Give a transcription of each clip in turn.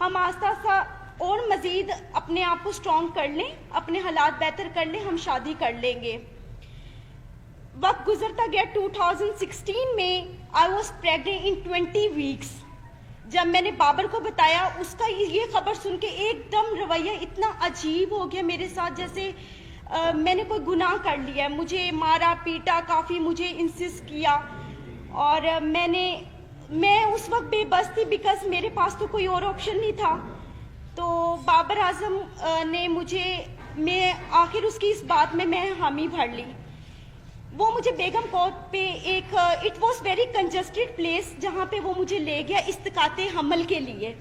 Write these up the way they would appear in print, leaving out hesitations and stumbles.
ہم آہستہ آہستہ اور مزید اپنے آپ کو اسٹرانگ کر لیں، اپنے حالات بہتر کر لیں، ہم شادی کر لیں گے۔ وقت گزرتا گیا۔ 2016 میں آئی واز پریگننٹ ان 20 ویکس۔ جب میں نے بابر کو بتایا، اس کا یہ خبر سن کے ایک دم رویہ اتنا عجیب ہو گیا میرے ساتھ، جیسے میں نے کوئی گناہ کر لیا ہے۔ مجھے مارا پیٹا، کافی مجھے انسسٹ کیا، اور میں اس وقت بے بس تھی، بیکاز میرے پاس تو کوئی اور آپشن نہیں تھا۔ تو بابر اعظم نے میں آخر اس کی اس بات میں حامی بھر لی۔ وہ مجھے بیگم کوٹ پہ ایک it was very congested place, جہاں پہ وہ مجھے لے گیا استقاط حمل کے لیے۔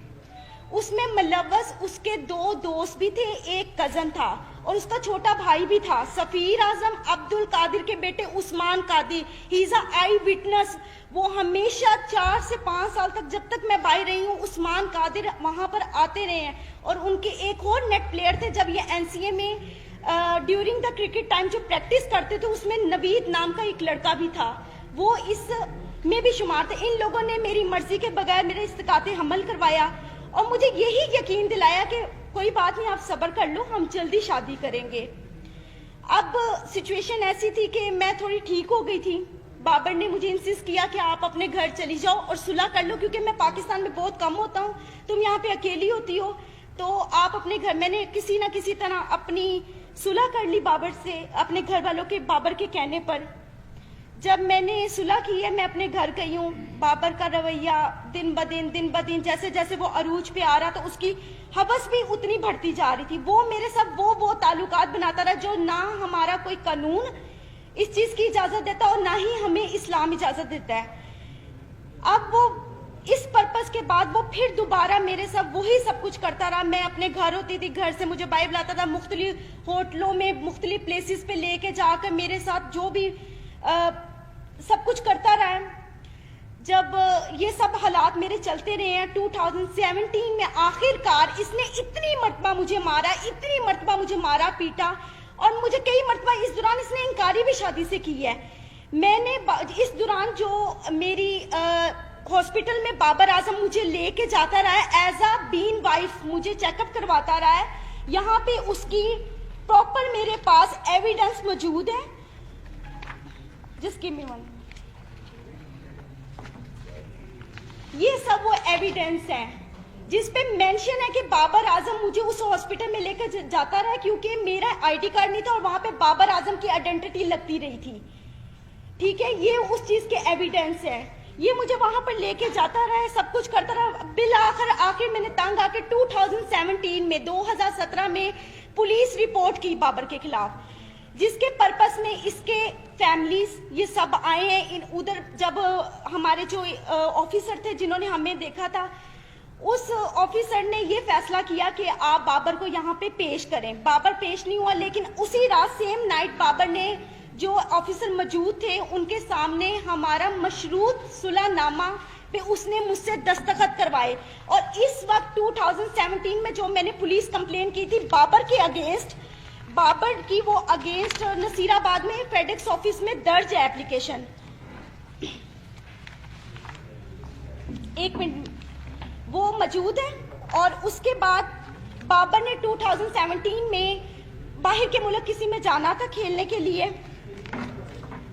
اس میں ملوث اس کے 2 دوست بھی تھے، ایک کزن تھا، اور اس کا چھوٹا بھائی بھی تھا، سفیر اعظم عبد القادر کے بیٹے عثمان قادری۔ ہی از اے آئی وٹنس۔ وہ ہمیشہ 4 سے 5 سال تک، جب تک میں باہر رہی ہوں، عثمان قادر وہاں پر آتے رہے ہیں۔ اور ان کے ایک اور نیٹ پلیئر تھے، جب یہ NCA میں ڈیورنگ دا کرکٹ ٹائم جو پریکٹس کرتے تھے، اس میں نوید نام کا ایک لڑکا بھی تھا، وہ اس میں بھی شمار تھا۔ ان لوگوں نے میری مرضی کے بغیر میرے استقاط حمل کروایا، اور مجھے یہی یقین دلایا کہ کوئی بات نہیں، آپ صبر کر لو، ہم جلدی شادی کریں گے۔ اب سچویشن ایسی تھی کہ میں تھوڑی ٹھیک ہو گئی تھی۔ بابر نے مجھے انسسٹ کیا کہ آپ اپنے گھر چلی جاؤ اور صلح کر لو، کیونکہ میں پاکستان میں بہت کم ہوتا ہوں، تم یہاں پہ اکیلی ہوتی ہو، تو آپ اپنے گھر۔ میں نے کسی نہ کسی طرح اپنی صلح کر لی بابر سے، اپنے گھر والوں کے، بابر کے کہنے پر۔ جب میں نے صلح کی ہے، میں اپنے گھر گئی ہوں، بابر کا رویہ دن بدن جیسے جیسے وہ عروج پہ آ رہا تھا، اس کی ہوس بھی اتنی بڑھتی جا رہی تھی۔ وہ میرے ساتھ وہ تعلقات بناتا رہا جو نہ ہمارا کوئی قانون اس چیز کی اجازت دیتا اور نہ ہی ہمیں اسلام اجازت دیتا ہے۔ اب وہ اس پرپس کے بعد وہ پھر دوبارہ میرے ساتھ وہی سب کچھ کرتا رہا۔ میں اپنے گھر ہوتی تھی، گھر سے مجھے باہر لاتا تھا، مختلف ہوٹلوں میں، مختلف پلیسز پہ لے کے جا کر میرے ساتھ جو بھی سب کچھ کرتا رہا ہے۔ جب یہ سب حالات میرے چلتے رہے ہیں، 2017 میں آخر کار اس نے اتنی مرتبہ مجھے مارا پیٹا، اور مجھے کئی مرتبہ اس دوران اس نے انکاری بھی شادی سے کی ہے۔ میں نے اس دوران جو میری ہاسپٹل میں بابر اعظم مجھے لے کے جاتا رہا ہے، ایز اے بین وائف مجھے چیک اپ کرواتا رہا ہے، یہاں پہ اس کی پراپر میرے پاس ایویڈنس موجود ہے، جس کی یہ سب وہ ایویڈنس ہے جس پہ مینشن ہے کہ بابر اعظم مجھے اس ہاسپٹل میں لے کے جاتا رہا، کیونکہ میرا ID کارڈ نہیں تھا، اور وہاں پہ بابر اعظم کی آئیڈینٹی لگتی رہی تھی۔ ٹھیک ہے، یہ اس چیز کے ایویڈنس ہے۔ یہ مجھے وہاں پر لے کے جاتا رہا ہے، سب کچھ کرتا رہا۔ بالآخر میں نے تنگ آ کے 2017 میں پولیس رپورٹ کی بابر کے خلاف، جس کے پرپس میں اس کے فیملیز یہ سب آئے ہیں ادھر۔ جب ہمارے جو آفیسر تھے جنہوں نے ہمیں دیکھا تھا، اس آفیسر نے یہ فیصلہ کیا کہ آپ بابر کو یہاں پہ پیش کریں۔ بابر پیش نہیں ہوا، لیکن اسی رات سیم نائٹ بابر نے، جو آفیسر موجود تھے ان کے سامنے، ہمارا مشروط صلح نامہ پہ اس نے مجھ سے دستخط کروائے۔ اور اس وقت 2017 میں جو میں نے پولیس کمپلین کی تھی بابر کے اگینسٹ، بابر کی وہ اگینسٹ نصیر آباد میں فیڈیکس آفس میں درج ہے اپلیکیشن۔ ایک منٹ، وہ موجود ہے۔ اور اس کے بعد بابر نے 2017 میں باہر کے ملک کسی میں جانا تھا کھیلنے کے لیے۔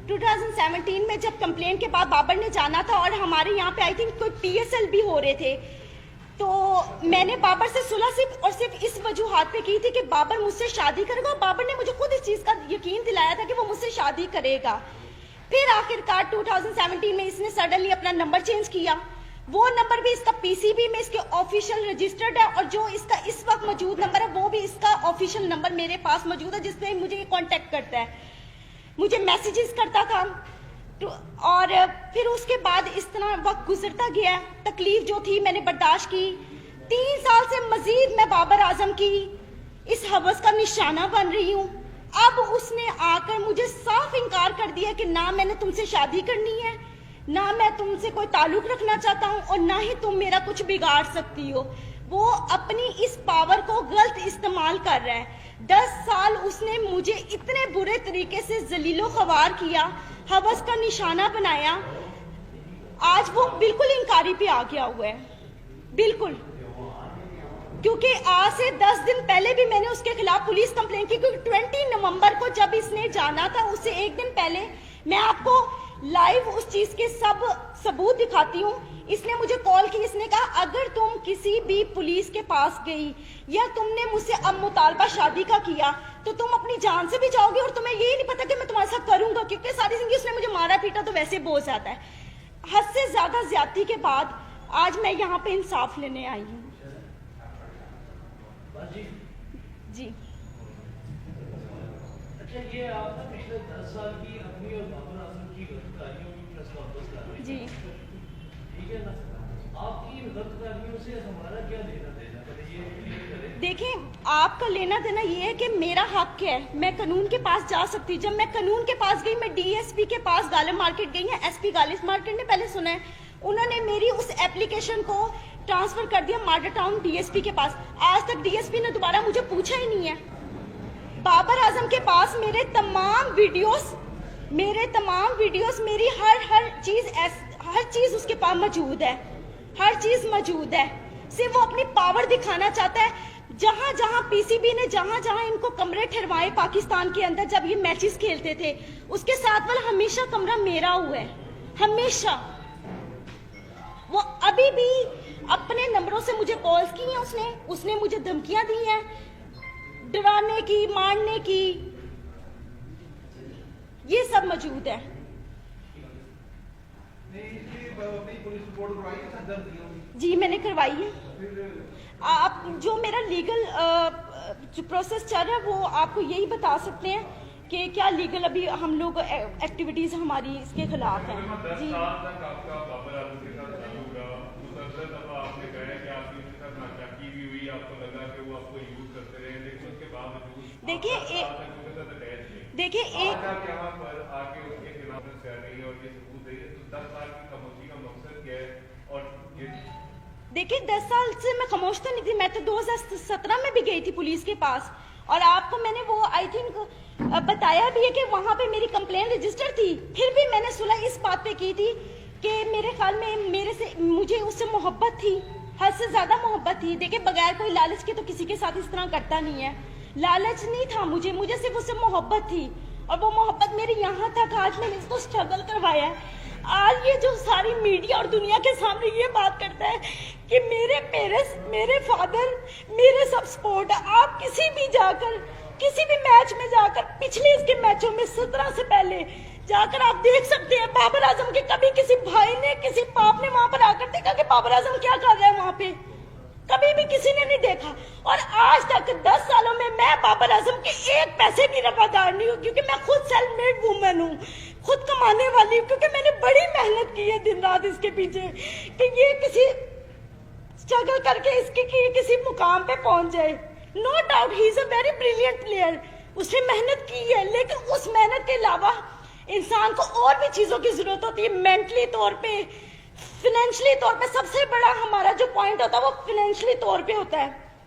2017 میں جب کمپلین کے بعد بابر نے جانا تھا، اور ہمارے یہاں پہ آئی تھنک کوئی PSL بھی ہو رہے تھے، تو میں نے بابر سے صلح صرف اس وجوہات پہ کی تھی کہ بابر مجھ سے شادی کرے گا، اور بابر نے مجھے خود اس چیز کا یقین دلایا تھا کہ وہ مجھ سے شادی کرے گا۔ پھر آخر کار 2017 میں اس نے سڈنلی اپنا نمبر چینج کیا، وہ نمبر بھی اس کا PCB میں اس کے آفیشیل رجسٹرڈ ہے، اور جو اس کا اس وقت موجود نمبر ہے وہ بھی اس کا آفیشیل نمبر میرے پاس موجود ہے، جس پہ مجھے کانٹیکٹ کرتا ہے، مجھے میسیجز کرتا تھا۔ اور پھر اس کے بعد اس طرح وقت گزرتا گیا، تکلیف جو تھی میں نے برداشت کی۔ 3 سال سے مزید میں بابر اعظم کی اس ہوس کا نشانہ بن رہی ہوں۔ اب اس نے آ کر مجھے صاف انکار کر دیا کہ نہ میں نے تم سے شادی کرنی ہے، نہ میں تم سے کوئی تعلق رکھنا چاہتا ہوں، اور نہ ہی تم میرا کچھ بگاڑ سکتی ہو۔ وہ اپنی اس پاور کو غلط استعمال کر رہا ہے۔ 10 سال اس نے مجھے اتنے برے طریقے سے ذلیل و خوار کیا، ہوس کا نشانہ بنایا۔ آج وہ بالکل انکاری پہ آ گیا ہوا ہے، بالکل۔ کیونکہ آج سے 10 دن پہلے بھی میں نے اس کے خلاف پولیس کمپلین کی, کیونکہ 20 نومبر کو جب اس نے جانا تھا اس سے ایک دن پہلے میں آپ کو لائیو اس چیز کے سب ثبوت دکھاتی ہوں. اس نے مجھے کال کی, اس نے کہا اگر تم کسی بھی پولیس کے پاس گئی یا تم نے مجھ سے اب مطالبہ شادی کا کیا تو تم اپنی جان سے بھی جاؤ گے, اور تمہیں یہی نہیں پتا کہ میں تمہارے ساتھ کروں گا, کیونکہ ساری زندگی اس نے مجھے مارا پیٹا تو ویسے بہت زیادہ ہے. حد سے زیادہ زیادتی کے بعد آج میں یہاں پہ انصاف لینے آئی ہوں. جی اچھا, یہ آپ نے پچھلے 10 سال کی اپنی اور بابر اعظم کی غلطیوں کی پریس کانفرنس کر رہے ہیں, جی ٹھیک ہے نا, آپ کی ان غلطیوں سے ہمارا کیا لینا دینا, یہ دیکھیں آپ کا لینا دینا یہ ہے کہ میرا حق ہے, میں قانون کے پاس جا سکتی. جب میں قانون کے پاس گئی, میں ڈی ایس پی کے پاس غالب مارکیٹ گئی ہیں, ایس پی غالب مارکیٹ نے پہلے سنا ہے, انہوں نے میری اس اپلیکیشن کو ٹرانسفر کر دیا model town D S P کے پاس. آج تک ڈی ایس پی نے دوبارہ مجھے پوچھا ہی نہیں ہے. بابر اعظم کے پاس میرے تمام ویڈیوز, میری ہر چیز اس کے پاس موجود ہے, ہر چیز موجود ہے. صرف وہ اپنی پاور دکھانا چاہتا ہے. جہاں جہاں پی سی بی نے جہاں ان کو کمرے ٹھہروائے پاکستان کے اندر جب یہ میچز کھیلتے تھے, اس کے ساتھ والا ہمیشہ کمرہ میرا ہوا ہے, ہمیشہ. وہ ابھی بھی اپنے نمبروں سے مجھے کالز کی ہیں, اس نے مجھے دھمکیاں دی ہیں, ڈرانے کی, مارنے کی, یہ سب موجود ہے. جی میں نے کروائی ہے. آپ جو میرا لیگل جو پروسیس چل رہا ہے وہ آپ کو یہی بتا سکتے ہیں کہ کیا لیگل ابھی ہم لوگ ایکٹیویٹیز ہماری اس کے خلاف ہیں. جی دیکھیں دیکھیں 10 سال سے میں خاموش تو نہیں تھی. میں تو 2017 میں بھی گئی تھی پولیس کے پاس, اور آپ کو میں نے وہ آئی تھنک بتایا بھی ہے کہ وہاں پہ میری کمپلین رجسٹر تھی. پھر بھی میں نے صلح اس بات پہ کی تھی کہ میرے خیال میں مجھے اس سے محبت تھی, حد سے زیادہ محبت تھی. دیکھیں بغیر کوئی لالچ کے تو کسی کے ساتھ اس طرح کرتا نہیں ہے. لالچ نہیں تھا مجھے صرف اس سے محبت تھی, اور وہ محبت میری یہاں تک آج میں نے اس کو اسٹرگل کروایا ہے. آج یہ جو ساری میڈیا اور دنیا کے سامنے یہ بات کرتا ہے کہ میرے پیرنٹس, میرے فادر, میرے سب سپورٹ. آپ کسی بھی میچ میں جا کر پچھلے اس کے میچوں میں 17 سے پہلے جا کر آپ دیکھ سکتے ہیں بابر اعظم کے کبھی کسی بھائی نے, کسی باپ نے وہاں پر آ کر دیکھا کہ بابر اعظم کیا کر رہا ہے وہاں پہ, کبھی بھی کسی نے نہیں دیکھا. اور آج تک 10 سالوں میں بابر اعظم کے ایک پیسے بھی روادار نہیں ہوں, کیونکہ میں خود سیلف میڈ وومن ہوں, خود کمانے والی ہوں, کیونکہ میں نے بڑی محنت کی ہے دن رات اس کے پیچھے کہ یہ کسی اسٹرگل کر کے اس کی کسی مقام پہ پہنچ جائے. No doubt he is a very brilliant player, اس نے محنت کی ہے, لیکن اس محنت کے علاوہ انسان کو اور بھی چیزوں کی ضرورت ہوتی ہے. مینٹلی طور پہ, فائنینشلی طور پہ, سب سے بڑا ہمارا جو پوائنٹ ہوتا ہے وہ فائنینشلی طور پہ ہوتا ہے.